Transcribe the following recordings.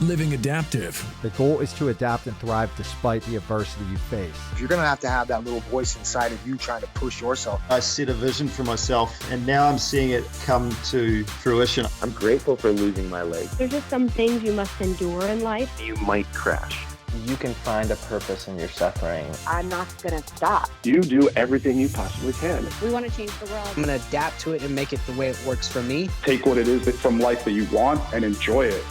Living Adaptive. The goal is to adapt and thrive despite the adversity you face. You're going to have that little voice inside of you trying to push yourself. I set a vision for myself, and now I'm seeing it come to fruition. I'm grateful for losing my leg. There's just some things you must endure in life. You might crash. You can find a purpose in your suffering. I'm not going to stop. You do everything you possibly can. We want to change the world. I'm going to adapt to it and make it the way it works for me. Take what it is from life that you want and enjoy it.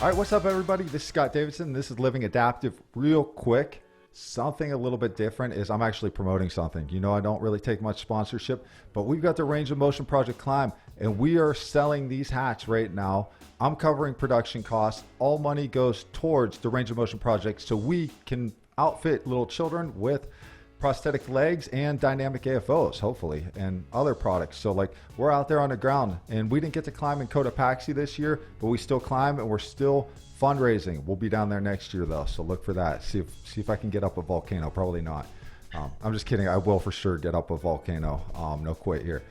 All right, what's up, everybody? This is Scott Davidson. This is Living Adaptive. Real quick, something a little bit different is I'm actually promoting something. You know, I don't really take much sponsorship, but we've got the Range of Motion Project Climb, and we are selling these hats right now. I'm covering production costs. All money goes towards the Range of Motion Project so we can outfit little children with prosthetic legs and dynamic AFOs, hopefully, and other products. So like, we're out there on the ground, and we didn't get to climb in Cotopaxi this year, but we still climb, and we're still fundraising. We'll be down there next year though, so look for that. See if I can get up a volcano. Probably not. I'm just kidding. I will for sure get up a volcano. No quit here.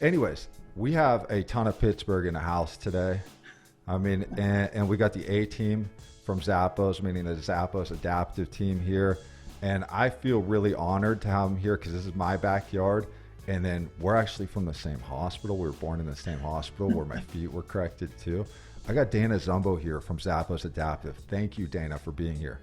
Anyways, we have a ton of Pittsburgh in the house today. I mean, and we got the A team from Zappos, meaning the Zappos Adaptive team here. And I feel really honored to have them here because this is my backyard. And then we're actually from the same hospital. We were born in the same hospital where my feet were corrected too. I got Dana Zumbo here from Zappos Adaptive. Thank you, Dana, for being here.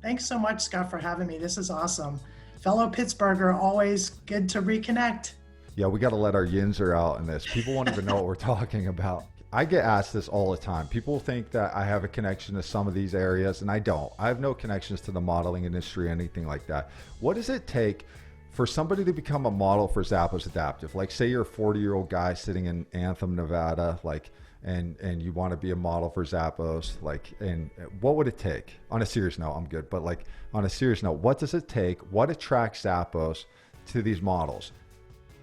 Thanks so much, Scott, for having me. This is awesome. Fellow Pittsburgher, always good to reconnect. Yeah, we got to let our yinzer out in this. People won't even know what we're talking about. I get asked this all the time. People think that I have a connection to some of these areas, and I don't. I have no connections to the modeling industry, anything like that. What does it take for somebody to become a model for Zappos Adaptive? Like, say you're a 40-year-old guy sitting in Anthem, Nevada, like, and you want to be a model for Zappos, like, and what would it take? On a serious note, I'm good, but like, on a serious note, what does it take? What attracts Zappos to these models?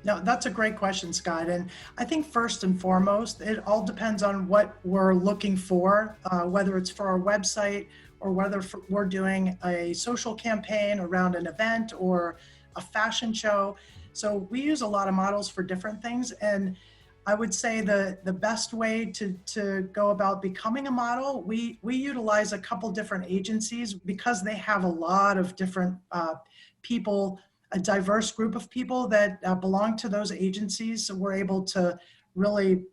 No, that's a great question, Scott. And I think first and foremost, it all depends on what we're looking for, whether it's for our website or whether we're doing a social campaign around an event or a fashion show. So we use a lot of models for different things. And I would say the best way to go about becoming a model, we utilize a couple different agencies because they have a lot of different people, a diverse group of people that belong to those agencies. So we're able to really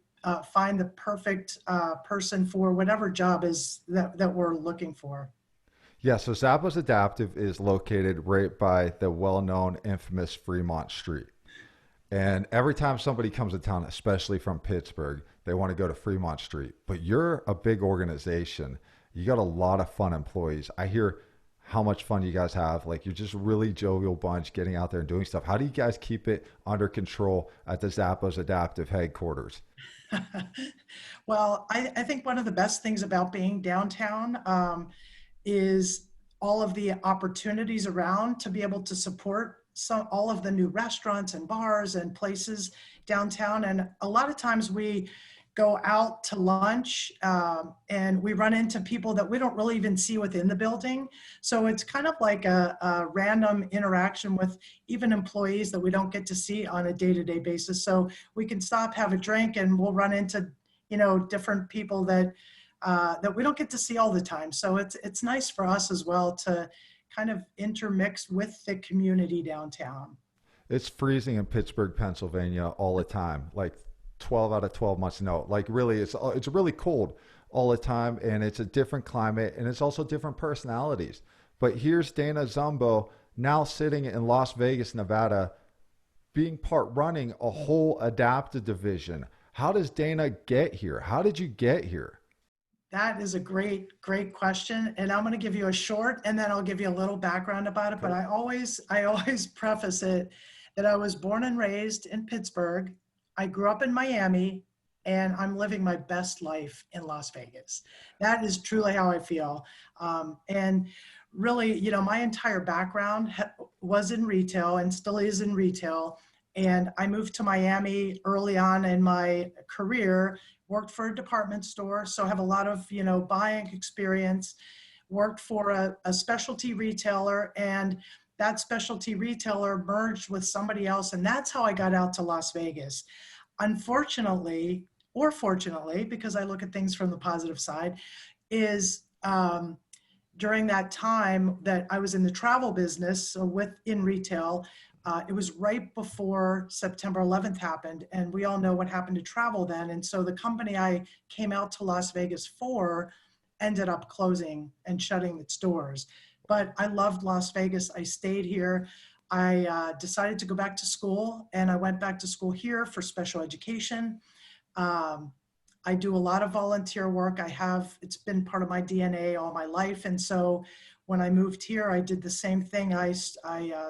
find the perfect person for whatever job is that we're looking for. Yeah, so Zappos Adaptive is located right by the well-known, infamous Fremont Street. And every time somebody comes to town, especially from Pittsburgh, they want to go to Fremont Street. But you're a big organization. You got a lot of fun employees. I hear how much fun you guys have. Like, you're just really jovial bunch getting out there and doing stuff. How do you guys keep it under control at the Zappos Adaptive headquarters? Well, I think one of the best things about being downtown is all of the opportunities around to be able to support all of the new restaurants and bars and places downtown. And a lot of times we go out to lunch and we run into people that we don't really even see within the building. So it's kind of like a random interaction with even employees that we don't get to see on a day-to-day basis. So we can stop, have a drink, and we'll run into, different people that we don't get to see all the time. So it's nice for us as well to kind of intermix with the community downtown. It's freezing in Pittsburgh, Pennsylvania all the time. Like 12 out of 12 months, no. Like, really, it's really cold all the time, and it's a different climate, and it's also different personalities. But here's Dana Zumbo now sitting in Las Vegas, Nevada, running a whole adaptive division. How does Dana get here? How did you get here? That is a great question. And I'm going to give you a short, and then I'll give you a little background about it. Okay. But I always preface it that I was born and raised in Pittsburgh. I grew up in Miami, and I'm living my best life in Las Vegas. That is truly how I feel. And really, my entire background was in retail and still is in retail. And I moved to Miami early on in my career, worked for a department store, so I have a lot of, buying experience, worked for a specialty retailer, and that specialty retailer merged with somebody else, and that's how I got out to Las Vegas. Unfortunately, or fortunately, because I look at things from the positive side, is during that time that I was in the travel business, so in retail, it was right before September 11th happened, and we all know what happened to travel then. And so the company I came out to Las Vegas for ended up closing and shutting its doors. But I loved Las Vegas. I stayed here. I decided to go back to school, and I went back to school here for special education. I do a lot of volunteer work. It's been part of my DNA all my life. And so when I moved here, I did the same thing. I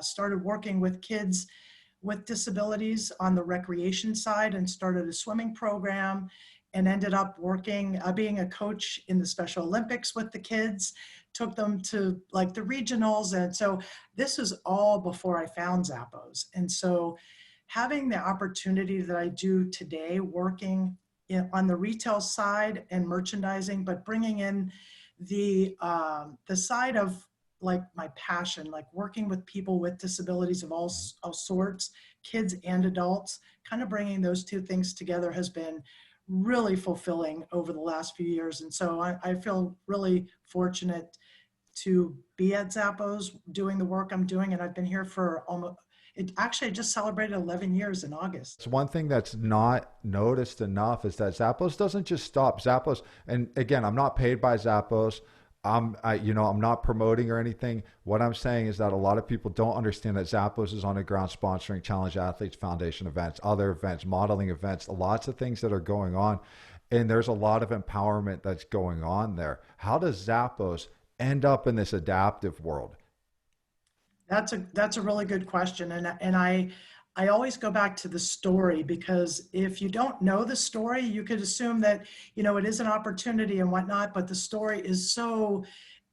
started working with kids with disabilities on the recreation side and started a swimming program and ended up working, being a coach in the Special Olympics with the kids, took them to like the regionals. And so this is all before I found Zappos. And so having the opportunity that I do today, working on the retail side and merchandising, but bringing in the side of like my passion, like working with people with disabilities of all sorts, kids and adults, kind of bringing those two things together has been really fulfilling over the last few years. And so I feel really fortunate to be at Zappos doing the work I'm doing. And I've been here for I just celebrated 11 years in August. It's one thing that's not noticed enough is that Zappos doesn't just stop. Zappos, and again, I'm not paid by Zappos. I'm not promoting or anything. What I'm saying is that a lot of people don't understand that Zappos is on the ground sponsoring Challenge Athletes Foundation events, other events, modeling events, lots of things that are going on. And there's a lot of empowerment that's going on there. How does Zappos end up in this adaptive world? That's a really good question. And I always go back to the story, because if you don't know the story, you could assume that, it is an opportunity and whatnot, but the story is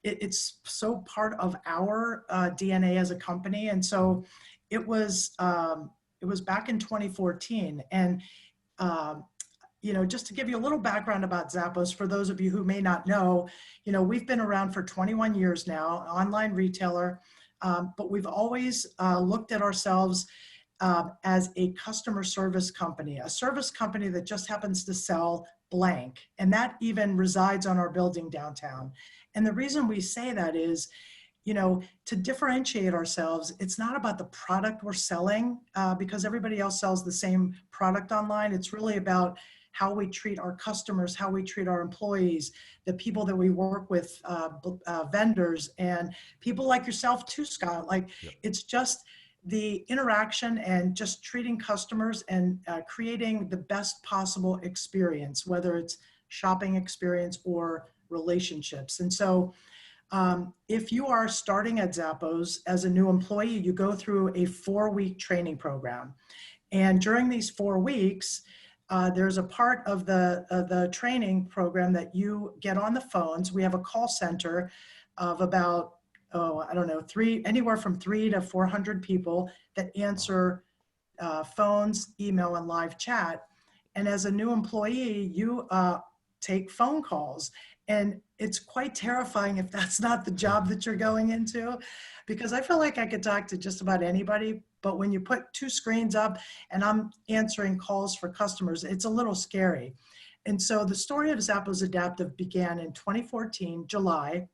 it's so part of our DNA as a company. And so it was back in 2014. And, just to give you a little background about Zappos, for those of you who may not know, we've been around for 21 years now, online retailer. But we've always looked at ourselves as a customer service company, a service company that just happens to sell blank. And that even resides on our building downtown. And the reason we say that is, to differentiate ourselves, it's not about the product we're selling, because everybody else sells the same product online. It's really about how we treat our customers, how we treat our employees, the people that we work with, vendors, and people like yourself too, Scott. It's just the interaction and just treating customers and creating the best possible experience, whether it's shopping experience or relationships. And so if you are starting at Zappos as a new employee, you go through a 4-week training program. And during these 4 weeks, there's a part of the training program that you get on the phones. We have a call center of about, anywhere from 300 to 400 people that answer phones, email, and live chat. And as a new employee, you take phone calls. And it's quite terrifying if that's not the job that you're going into, because I feel like I could talk to just about anybody. But when you put 2 screens up and I'm answering calls for customers, it's a little scary. And so the story of Zappos Adaptive began in 2014, July.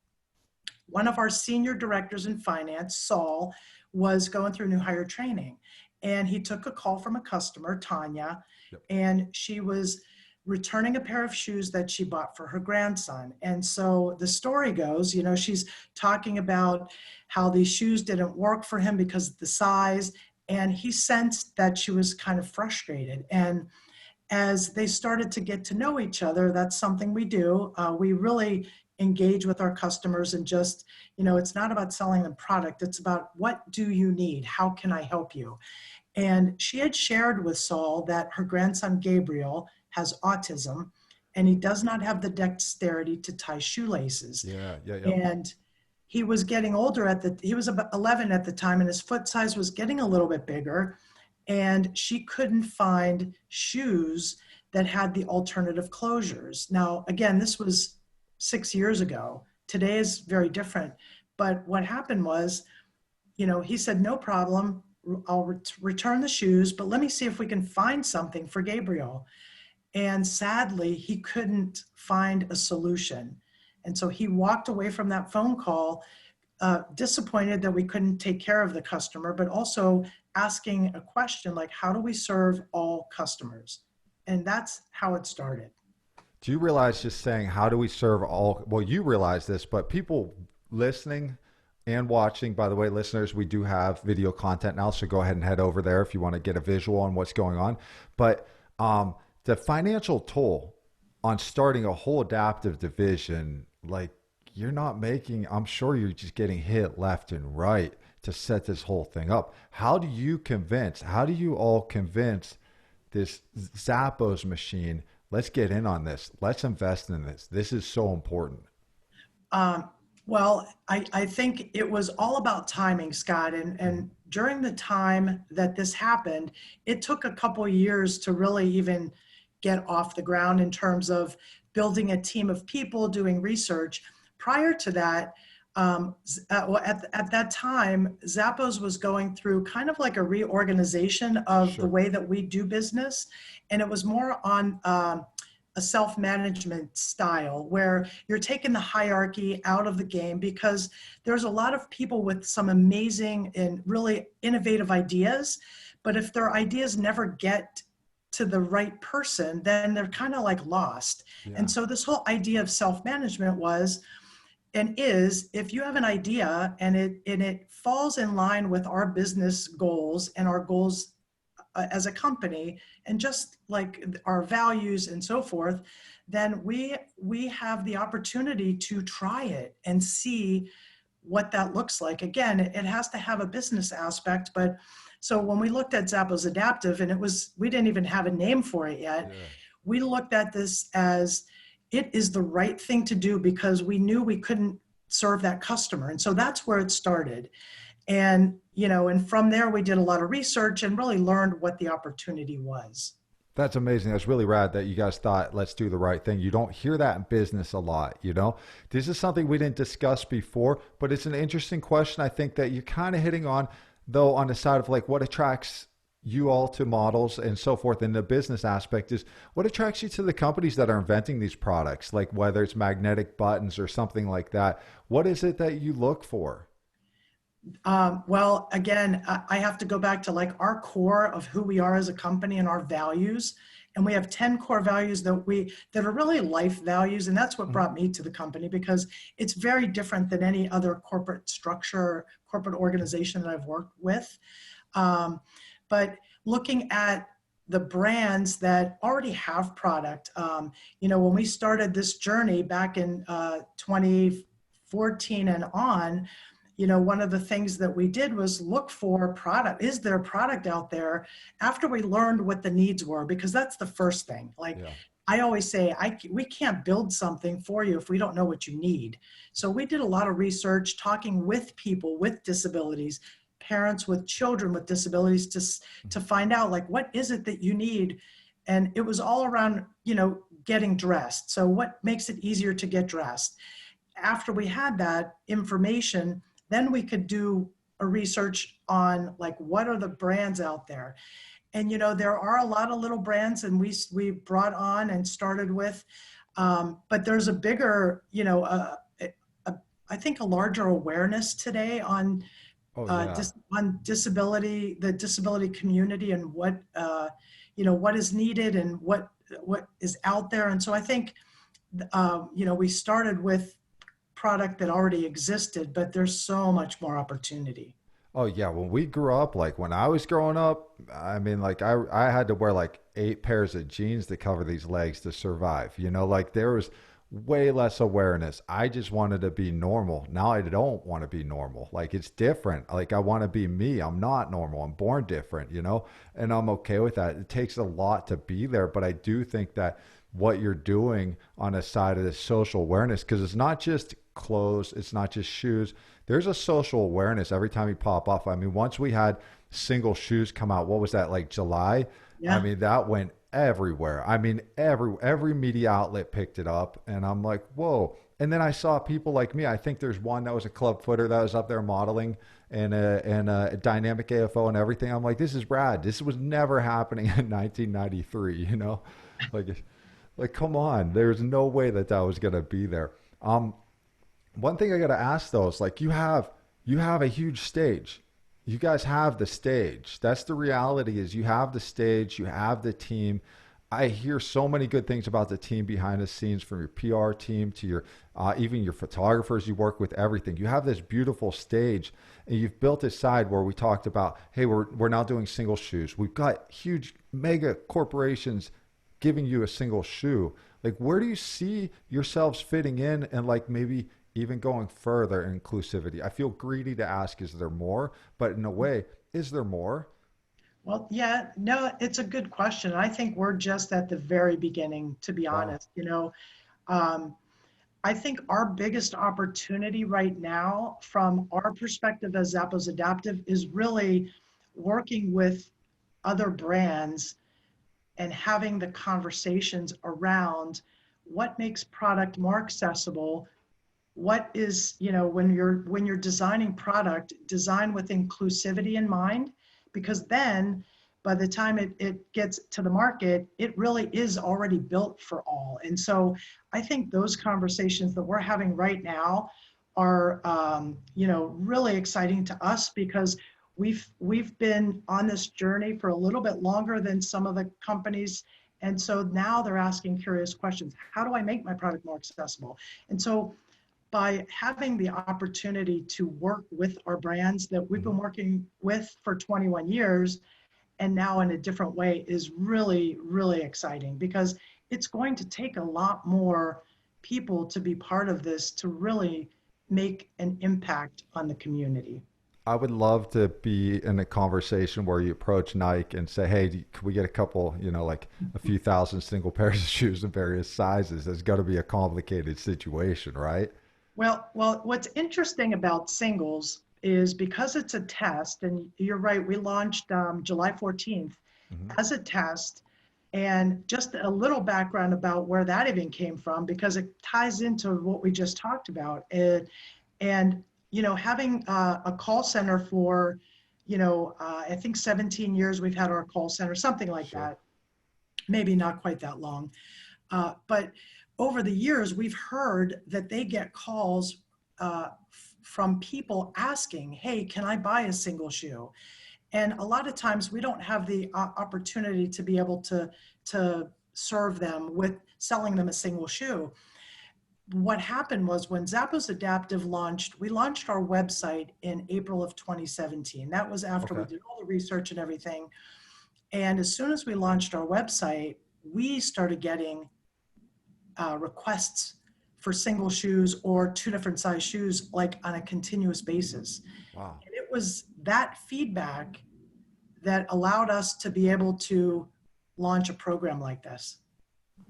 One of our senior directors in finance, Saul, was going through new hire training. And he took a call from a customer, Tanya, and she was returning a pair of shoes that she bought for her grandson. And so the story goes, she's talking about how these shoes didn't work for him because of the size. And he sensed that she was kind of frustrated. And as they started to get to know each other, that's something we do. We really engage with our customers and just, it's not about selling them product. It's about, what do you need? How can I help you? And she had shared with Saul that her grandson, Gabriel, has autism, and he does not have the dexterity to tie shoelaces. And he was getting older he was about 11 at the time, and his foot size was getting a little bit bigger, and she couldn't find shoes that had the alternative closures. Now, again, this was 6 years ago. Today is very different. But what happened was, he said, no problem, I'll return the shoes, but let me see if we can find something for Gabriel. And sadly, he couldn't find a solution. And so he walked away from that phone call, disappointed that we couldn't take care of the customer, but also asking a question like, how do we serve all customers? And that's how it started. Do you realize just saying, how do we serve all? Well, you realize this, but people listening and watching, by the way, listeners, we do have video content now, so go ahead and head over there if you want to get a visual on what's going on. But the financial toll on starting a whole adaptive division, like you're not making, I'm sure you're just getting hit left and right to set this whole thing up. How do you all convince this Zappos machine, let's get in on this, let's invest in this, this is so important? Well, I think it was all about timing, Scott. And during the time that this happened, it took a couple of years to really even get off the ground in terms of building a team of people, doing research. Prior to that, at that time, Zappos was going through kind of like a reorganization of the way that we do business. And it was more on a self-management style where you're taking the hierarchy out of the game, because there's a lot of people with some amazing and really innovative ideas, but if their ideas never get to the right person, then they're kind of like lost. Yeah. And so this whole idea of self-management was and is, if you have an idea and it falls in line with our business goals and our goals as a company, and just like our values and so forth, then we have the opportunity to try it and see what that looks like. Again, it has to have a business aspect, but so when we looked at Zappos Adaptive, and we didn't even have a name for it yet, we looked at this as it is the right thing to do because we knew we couldn't serve that customer. And so that's where it started. And, and from there, we did a lot of research and really learned what the opportunity was. That's amazing. That's really rad that you guys thought, let's do the right thing. You don't hear that in business a lot, This is something we didn't discuss before, but it's an interesting question. I think that you're kind of hitting on, though, on the side of like what attracts you all to models and so forth. And the business aspect is what attracts you to the companies that are inventing these products, like whether it's magnetic buttons or something like that. What is it that you look for? Well, again, I have to go back to like our core of who we are as a company and our values. And we have 10 core values that are really life values. And that's what brought me to the company, because it's very different than any other corporate structure, corporate organization that I've worked with. But looking at the brands that already have product, when we started this journey back in 2014 and on, one of the things that we did was look for product. Is there a product out there after we learned what the needs were? Because that's the first thing. I always say, we can't build something for you if we don't know what you need. So we did a lot of research, talking with people with disabilities, parents with children with disabilities, to find out like, what is it that you need? And it was all around, getting dressed. So what makes it easier to get dressed? After we had that information, then we could do a research on like, what are the brands out there? And, there are a lot of little brands, and we brought on and started with, but there's a bigger, I think a larger awareness today on on disability, the disability community, and what is needed and what is out there. And so I think, we started with product that already existed, but there's so much more opportunity. Oh yeah. When we grew up, like when I was growing up, I mean, like I had to wear like 8 pairs of jeans to cover these legs to survive, like there was way less awareness. I just wanted to be normal. Now I don't want to be normal. Like it's different. Like I want to be me. I'm not normal. I'm born different, and I'm okay with that. It takes a lot to be there, but I do think that what you're doing on the side of this social awareness, because it's not just clothes, it's not just shoes. There's a social awareness every time you pop off. I mean, once we had single shoes come out, what was that, like July? Yeah. I mean, that went everywhere. I mean, every media outlet picked it up, and I'm like, whoa. And then I saw people like me. I think there's one that was a club footer that was up there modeling and a dynamic AFO and everything. I'm like, this is rad. This was never happening in 1993. Like, like come on. There's no way that that was gonna be there. One thing I gotta ask though is like, you have a huge stage. You guys have the stage. That's the reality. Is you have the stage. You have the team. I hear so many good things about the team behind the scenes, from your PR team to your even your photographers you work with, everything. You have this beautiful stage, and you've built this side where we talked about, hey, we're now doing single shoes. We've got huge mega corporations giving you a single shoe. Like, where do you see yourselves fitting in, and like maybe even going further in inclusivity? I feel greedy to ask, is there more? But in a way, is there more? Well, yeah, no, it's a good question. I think we're just at the very beginning, to be Wow. honest. I think our biggest opportunity right now, from our perspective as Zappos Adaptive, is really working with other brands and having the conversations around what makes product more accessible. What is, when you're designing product, design with inclusivity in mind, because then by the time it gets to the market, it really is already built for all. And so I think those conversations that we're having right now are, really exciting to us, because we've been on this journey for a little bit longer than some of the companies. And so now they're asking curious questions. How do I make my product more accessible? And so by having the opportunity to work with our brands that we've been working with for 21 years, and now in a different way, is really, really exciting, because it's going to take a lot more people to be part of this to really make an impact on the community. I would love to be in a conversation where you approach Nike and say, hey, can we get a couple, like a few thousand single pairs of shoes in various sizes? There's got to be a complicated situation, right? Well, what's interesting about singles is, because it's a test, and you're right, we launched July 14th as a test. And just a little background about where that even came from, because it ties into what we just talked about. And having a call center for, I think 17 years we've had our call center, something like that, maybe not quite that long. But over the years, we've heard that they get calls from people asking, hey, can I buy a single shoe? And a lot of times we don't have the opportunity to be able to serve them with selling them a single shoe. What happened was, when Zappos Adaptive launched, we launched our website in April of 2017. That was after we did all the research and everything. And as soon as we launched our website, we started getting requests for single shoes or two different size shoes, like on a continuous basis. Wow. And it was that feedback that allowed us to be able to launch a program like this.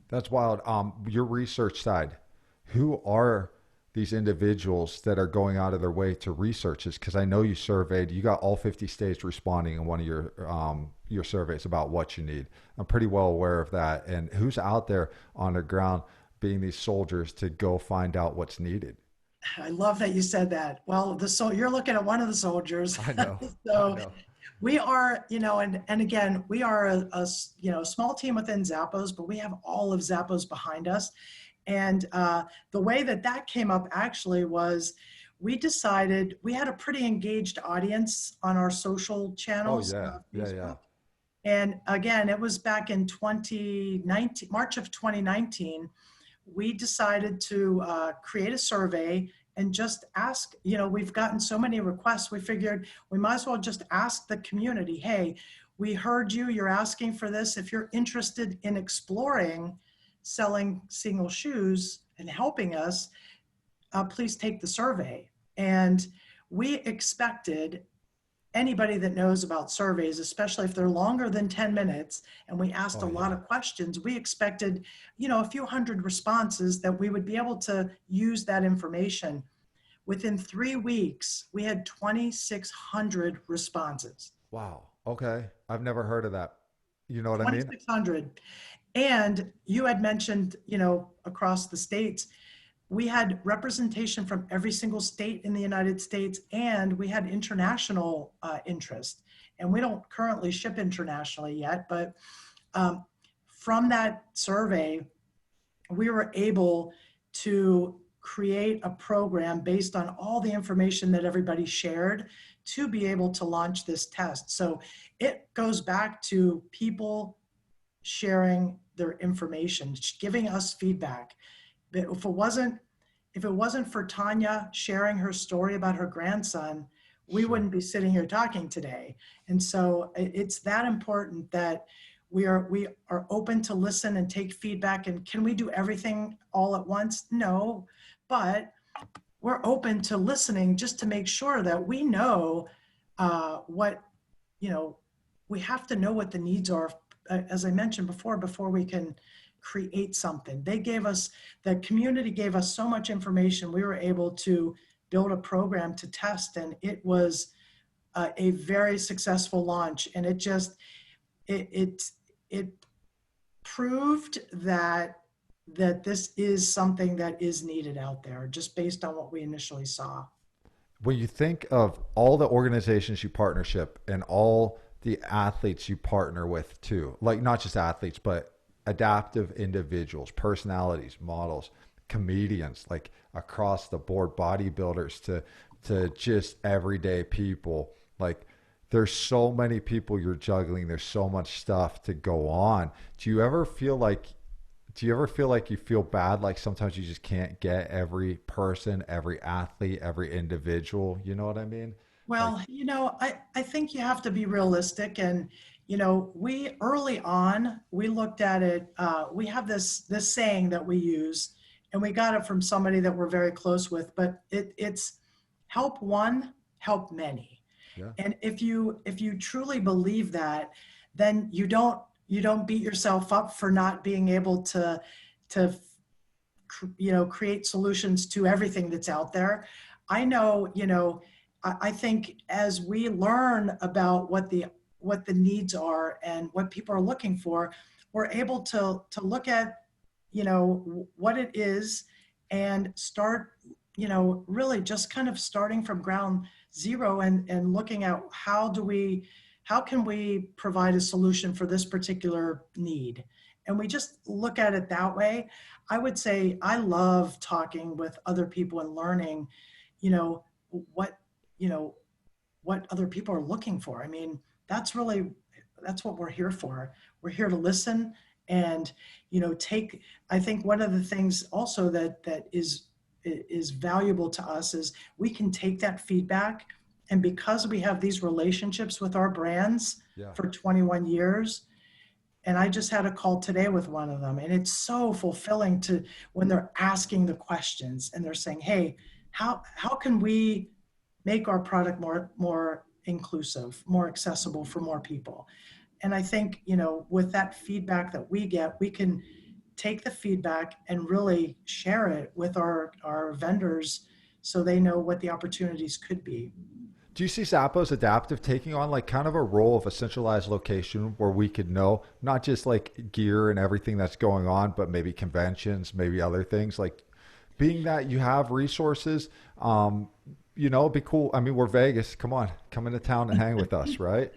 That's wild. Your research side, who are these individuals that are going out of their way to research this? Because I know you got all 50 states responding in one of your surveys about what you need. I'm pretty well aware of that. And who's out there on the ground being these soldiers to go find out what's needed? I love that you said that. Well, you're looking at one of the soldiers. I know. So I know. we are, and again, we are a small team within Zappos, but we have all of Zappos behind us. And the way that came up actually was, we decided we had a pretty engaged audience on our social channels. Oh, yeah. And again, it was back in 2019, March of 2019, we decided to create a survey and just ask, we've gotten so many requests, we figured we might as well just ask the community, hey, we heard you're asking for this. If you're interested in exploring selling single shoes and helping us, please take the survey. And we expected anybody that knows about surveys, especially if they're longer than 10 minutes, and we asked a lot of questions, we expected, a few hundred responses that we would be able to use that information. Within 3 weeks, we had 2,600 responses. Wow. Okay. I've never heard of that. You know what I mean? 2,600. And you had mentioned, across the states, we had representation from every single state in the United States, and we had international interest. And we don't currently ship internationally yet, but from that survey, we were able to create a program based on all the information that everybody shared to be able to launch this test. So it goes back to people sharing their information, giving us feedback. But if it wasn't for Tanya sharing her story about her grandson, we wouldn't be sitting here talking today. And so it's that important that we are open to listen and take feedback. And can we do everything all at once? No, but we're open to listening just to make sure that we know what, we have to know what the needs are, as I mentioned before we can create something. The community gave us so much information. We were able to build a program to test, and it was a very successful launch. And it proved that this is something that is needed out there, just based on what we initially saw. When you think of all the organizations you partnership and all the athletes you partner with too, like not just athletes, but adaptive individuals, personalities, models, comedians, like across the board, bodybuilders to just everyday people. Like there's so many people you're juggling. There's so much stuff to go on. Do you ever feel like you feel bad? Like sometimes you just can't get every person, every athlete, every individual. You know what I mean? Well, I think you have to be realistic. And, we early on, we looked at it, we have this saying that we use, and we got it from somebody that we're very close with, but it's help one, help many. Yeah. And if you truly believe that, then you don't beat yourself up for not being able to create solutions to everything that's out there. I know, I think as we learn about what the needs are and what people are looking for, we're able to look at, what it is and start, really just kind of starting from ground zero and looking at how can we provide a solution for this particular need. And we just look at it that way. I would say I love talking with other people and learning, what other people are looking for. I mean, that's what we're here for. We're here to listen and, I think one of the things also that is valuable to us is we can take that feedback. And because we have these relationships with our brands for 21 years, and I just had a call today with one of them, and it's so fulfilling when they're asking the questions and they're saying, hey, how can we make our product more inclusive, more accessible for more people? And I think, with that feedback that we get, we can take the feedback and really share it with our vendors so they know what the opportunities could be. Do you see Zappos Adaptive taking on like kind of a role of a centralized location where we could know not just like gear and everything that's going on, but maybe conventions, maybe other things, like being that you have resources, it'd be cool. I mean, we're Vegas. Come on, come into town and hang with us, right?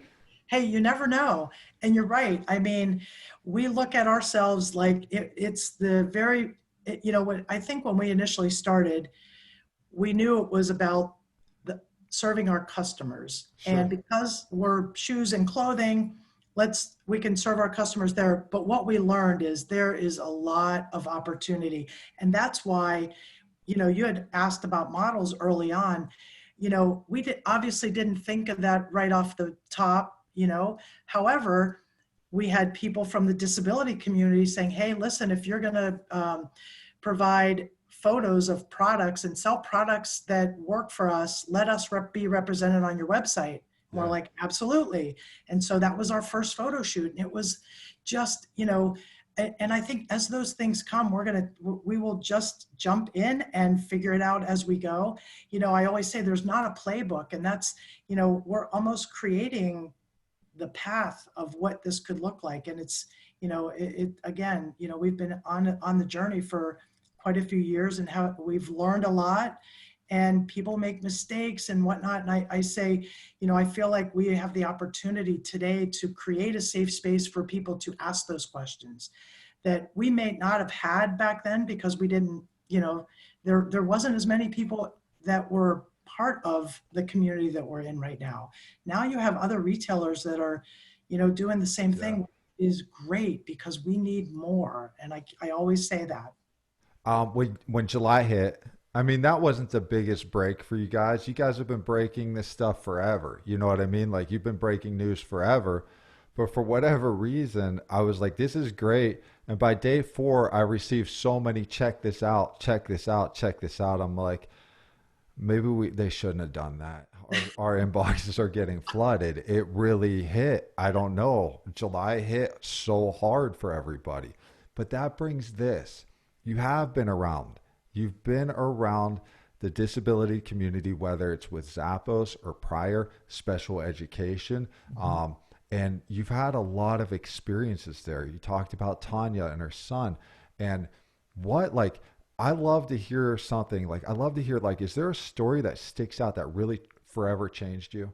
Hey, you never know. And you're right. I mean, we look at ourselves like it's the very, what I think when we initially started, we knew it was about serving our customers. Sure. And because we're shoes and clothing, we can serve our customers there. But what we learned is there is a lot of opportunity. And that's why, you had asked about models early on. We obviously didn't think of that right off the top, However, we had people from the disability community saying, hey, listen, if you're going to provide photos of products and sell products that work for us, let us be represented on your website. We're like, absolutely. And so that was our first photo shoot. And it was just, and I think as those things come, we will just jump in and figure it out as we go. I always say there's not a playbook, and that's, we're almost creating the path of what this could look like. And it's, again, we've been on the journey for quite a few years and how we've learned a lot, and people make mistakes and whatnot. And I say, I feel like we have the opportunity today to create a safe space for people to ask those questions that we may not have had back then, because we didn't, there wasn't as many people that were part of the community that we're in right now. Now you have other retailers that are, doing the same thing. Is great, because we need more. And I always say that. When July hit, I mean, that wasn't the biggest break for you guys. You guys have been breaking this stuff forever. You know what I mean? Like, you've been breaking news forever. But for whatever reason, I was like, this is great. And by day 4, I received so many, check this out, check this out, check this out. I'm like, maybe they shouldn't have done that. Our inboxes are getting flooded. It really hit. I don't know. July hit so hard for everybody. But that brings this. You have been around. You've been around the disability community, whether it's with Zappos or prior special education. And you've had a lot of experiences there. You talked about Tanya and her son. And I love to hear something is there a story that sticks out that really forever changed you?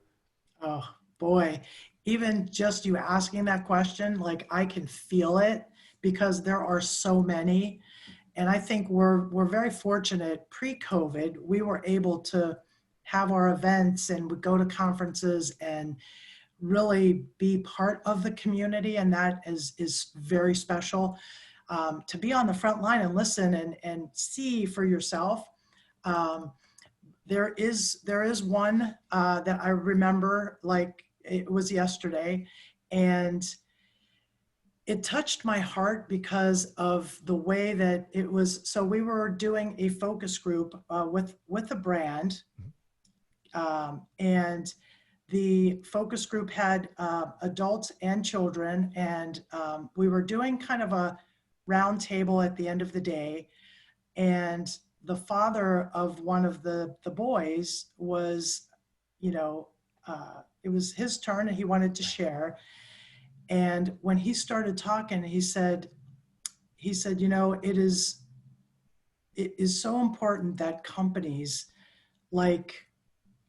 Oh boy, even just you asking that question, I can feel it, because there are so many. And I think we're very fortunate. Pre-COVID, we were able to have our events and would go to conferences and really be part of the community. And that is very special. To be on the front line and listen and see for yourself. There is one that I remember like it was yesterday, and it touched my heart because of the way that it was. So we were doing a focus group with a brand, and the focus group had adults and children, and we were doing kind of a round table at the end of the day. And the father of one of the boys was, it was his turn and he wanted to share. And when he started talking, he said, it is so important that companies like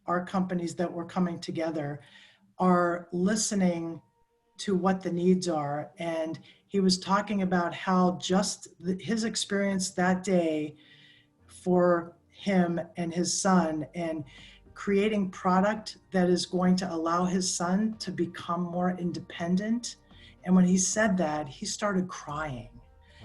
our companies that were coming together are listening to what the needs are. And he was talking about how just his experience that day for him and his son, and creating product that is going to allow his son to become more independent. And when he said that, he started crying.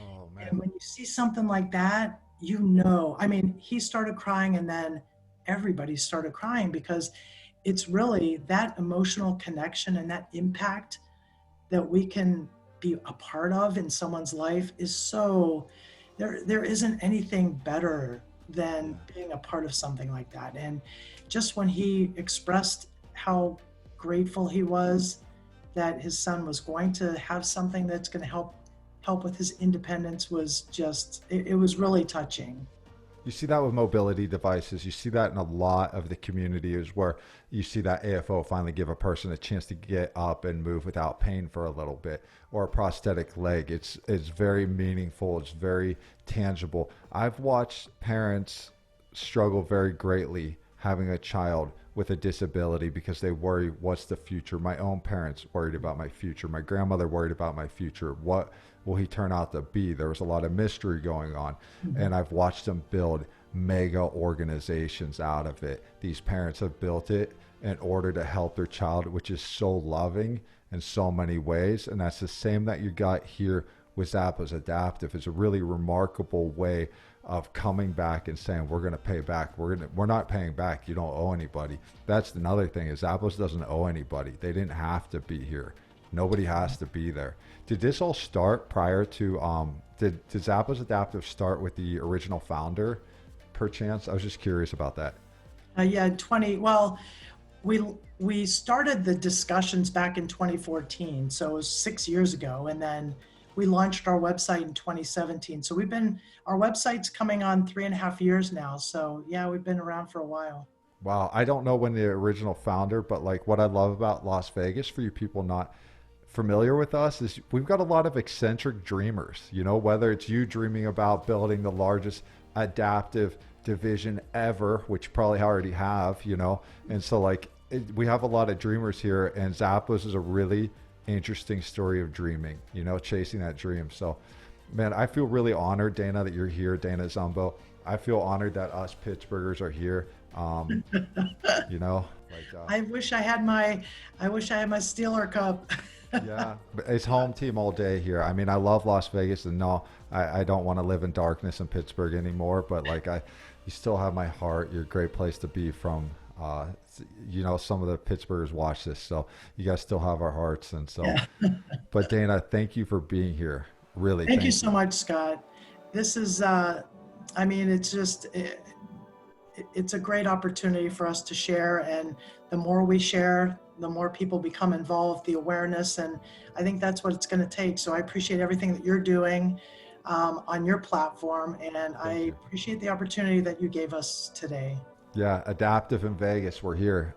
Oh, man. And when you see something like that, he started crying, and then everybody started crying, because it's really that emotional connection and that impact that we can be a part of in someone's life is so, there isn't anything better than being a part of something like that. And just when he expressed how grateful he was that his son was going to have something that's going to help with his independence, was just, it was really touching. You see that with mobility devices. You see that in a lot of the community, is where you see that AFO finally give a person a chance to get up and move without pain for a little bit, or a prosthetic leg. It's very meaningful. It's very tangible. I've watched parents struggle very greatly having a child with a disability because they worry, what's the future? My own parents worried about my future. My grandmother worried about my future. What will he turn out to be? There was a lot of mystery going on. Mm-hmm. And I've watched them build mega organizations out of it. These parents have built it in order to help their child, which is so loving in so many ways. And that's the same that you got here with Zappos Adaptive. It's a really remarkable way of coming back and saying, we're going to pay back. We're not paying back. You don't owe anybody. That's another thing, is Zappos doesn't owe anybody. They didn't have to be here. Nobody has to be there. Did this all start prior to, did Zappos Adaptive start with the original founder, perchance? I was just curious about that. We started the discussions back in 2014, so it was 6 years ago, and then we launched our website in 2017. So our website's coming on 3.5 years now. So yeah, we've been around for a while. Wow. I don't know when the original founder, but like what I love about Las Vegas, for you people not familiar with us is we've got a lot of eccentric dreamers, you know, whether it's you dreaming about building the largest adaptive division ever, which you probably already have, you know, and so like we have a lot of dreamers here, and Zappos is a really interesting story of dreaming, you know, chasing that dream. So man, I feel really honored, Dana, that you're here, Dana Zumbo. I feel honored that us Pittsburghers are here. You know, like I wish I had my Steeler cup. yeah, but it's home team all day here. I mean, I love Las Vegas, and no, I don't want to live in darkness in Pittsburgh anymore. But like, you still have my heart. You're a great place to be from. You know, some of the Pittsburghers watch this, so you guys still have our hearts. And so, yeah. But Dana, thank you for being here. Really, thank you so much, Scott. This is, I mean, it's just. It's a great opportunity for us to share, and the more we share, the more people become involved, the awareness, and I think that's what it's going to take. So I appreciate everything that you're doing on your platform, and I appreciate the opportunity that you gave us today. Yeah, Adaptive in Vegas, we're here.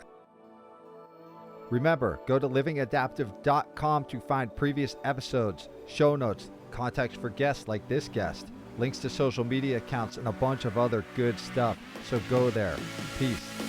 Remember, go to livingadaptive.com to find previous episodes, show notes, contacts for guests like this guest, links to social media accounts, and a bunch of other good stuff. So go there. Peace.